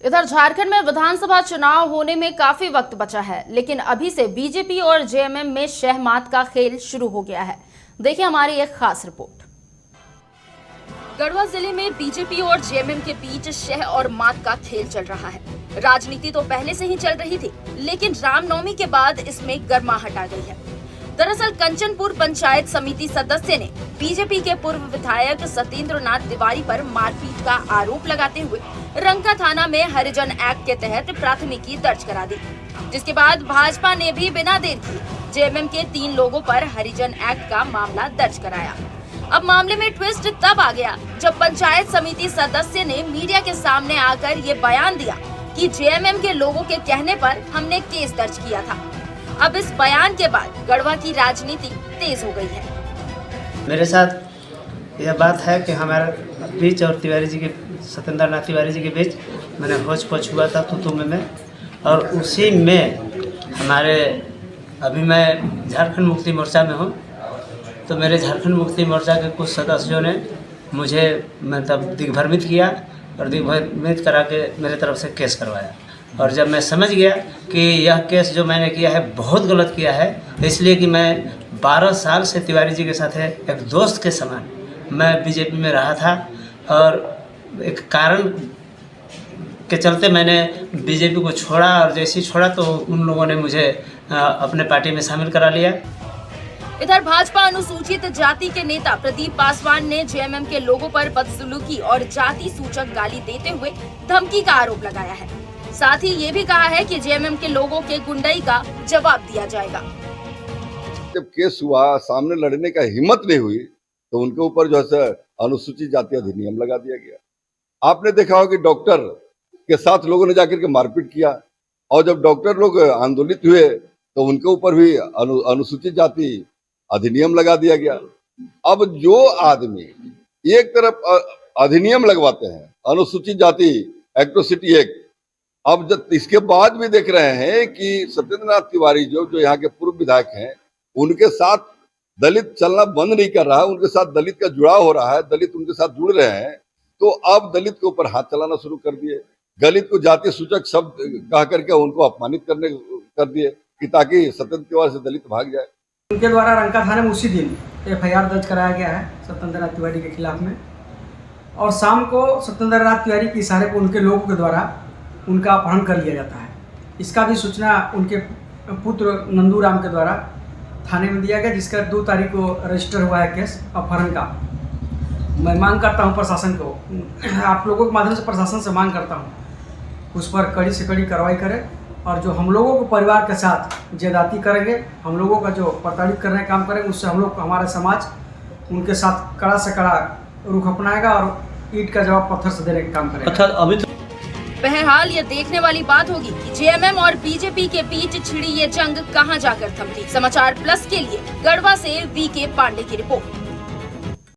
इधर झारखंड में विधानसभा चुनाव होने में काफी वक्त बचा है, लेकिन अभी से बीजेपी और जेएमएम में शहमात का खेल शुरू हो गया है। देखिए हमारी एक खास रिपोर्ट। गढ़वा जिले में बीजेपी और जेएमएम के बीच शह और मात का खेल चल रहा है। राजनीति तो पहले से ही चल रही थी, लेकिन रामनवमी के बाद इसमें गर्माहट आ गई है। दरअसल कंचनपुर पंचायत समिति सदस्य ने बीजेपी के पूर्व विधायक सत्येंद्र नाथ तिवारी पर मारपीट का आरोप लगाते हुए रंका थाना में हरिजन एक्ट के तहत प्राथमिकी दर्ज करा दी, जिसके बाद भाजपा ने भी बिना देर किए जेएमएम के 3 लोगों पर हरिजन एक्ट का मामला दर्ज कराया। अब मामले में ट्विस्ट तब आ गया जब पंचायत समिति सदस्य ने मीडिया के सामने आकर ये बयान दिया कि जेएमएम के लोगों के कहने पर हमने केस दर्ज किया था। अब इस बयान के बाद गढ़वा की राजनीति तेज हो गई है। मेरे साथ यह बात है कि हमारे बीच और तिवारी जी के सत्येंद्र नाथ तिवारी जी के बीच मैंने होच पोच हुआ था तू में, और उसी में हमारे अभी मैं झारखंड मुक्ति मोर्चा में हूँ, तो मेरे झारखंड मुक्ति मोर्चा के कुछ सदस्यों ने मुझे मतलब दिग्भ्रमित किया और दिग्भ्रमित करा के मेरे तरफ से केस करवाया। और जब मैं समझ गया कि यह केस जो मैंने किया है बहुत गलत किया है, इसलिए कि मैं 12 साल से तिवारी जी के साथ एक दोस्त के समान मैं बीजेपी में रहा था, और एक कारण के चलते मैंने बीजेपी को छोड़ा, और जैसे ही छोड़ा तो उन लोगों ने मुझे अपने पार्टी में शामिल करा लिया। इधर भाजपा अनुसूचित जाति के नेता प्रदीप पासवान ने जेएमएम के लोगों पर बदसलूकी और जाति सूचक गाली देते हुए धमकी का आरोप लगाया है। साथ ही ये भी कहा है कि जेएमएम के लोगों के गुंडाई का जवाब दिया जाएगा। जब केस हुआ, सामने लड़ने का हिम्मत नहीं हुई, तो उनके ऊपर जो है अनुसूचित जाति अधिनियम लगा दिया गया। आपने देखा होगा कि डॉक्टर के साथ लोगों ने जाकर के मारपीट किया, और जब डॉक्टर लोग आंदोलित हुए तो उनके ऊपर भी अनुसूचित जाति अधिनियम लगा दिया गया। अब जो आदमी एक तरफ अधिनियम लगवाते हैं, अनुसूचित जाति एट्रोसिटी एक्ट, अब जब इसके बाद भी देख रहे हैं कि सत्येंद्र नाथ तिवारी जो यहाँ के पूर्व विधायक हैं, उनके साथ दलित चलना बंद नहीं कर रहा है, उनके साथ दलित का जुड़ाव हो रहा है, दलित उनके साथ जुड़ रहे हैं, तो अब दलित के ऊपर हाथ चलाना शुरू कर दिए, दलित को जाति सूचक शब्द कह करके उनको अपमानित कर दिए कि ताकि सत्येंद्र तिवारी से दलित भाग जाए। उनके द्वारा रंका थाने में उसी दिन एफआईआर दर्ज कराया गया है सत्येंद्र नाथ तिवारी के खिलाफ में, और शाम को सत्येंद्र नाथ तिवारी के इशारे पर उनके लोगों के द्वारा उनका अपहरण कर लिया जाता है। इसका भी सूचना उनके पुत्र नंदूराम के द्वारा थाने में दिया गया, जिसका 2 तारीख को रजिस्टर हुआ है केस अपहरण का। मैं मांग करता हूं प्रशासन को, आप लोगों के माध्यम से प्रशासन से मांग करता हूं उस पर कड़ी से कड़ी कार्रवाई करें, और जो हम लोगों को परिवार के साथ ज्यादती करेंगे, हम लोगों का जो प्रताड़ित करने का काम करेंगे, उससे हम लोग हमारा समाज उनके साथ कड़ा से कड़ा रुख अपनाएगा और ईंट का जवाब पत्थर से देने का काम करेगा। अच्छा, अभी तो बहरहाल ये देखने वाली बात होगी कि जेएमएम और बीजेपी के बीच छिड़ी ये जंग कहां जाकर थमती। समाचार प्लस के लिए गढ़वा से वीके पांडे की रिपोर्ट।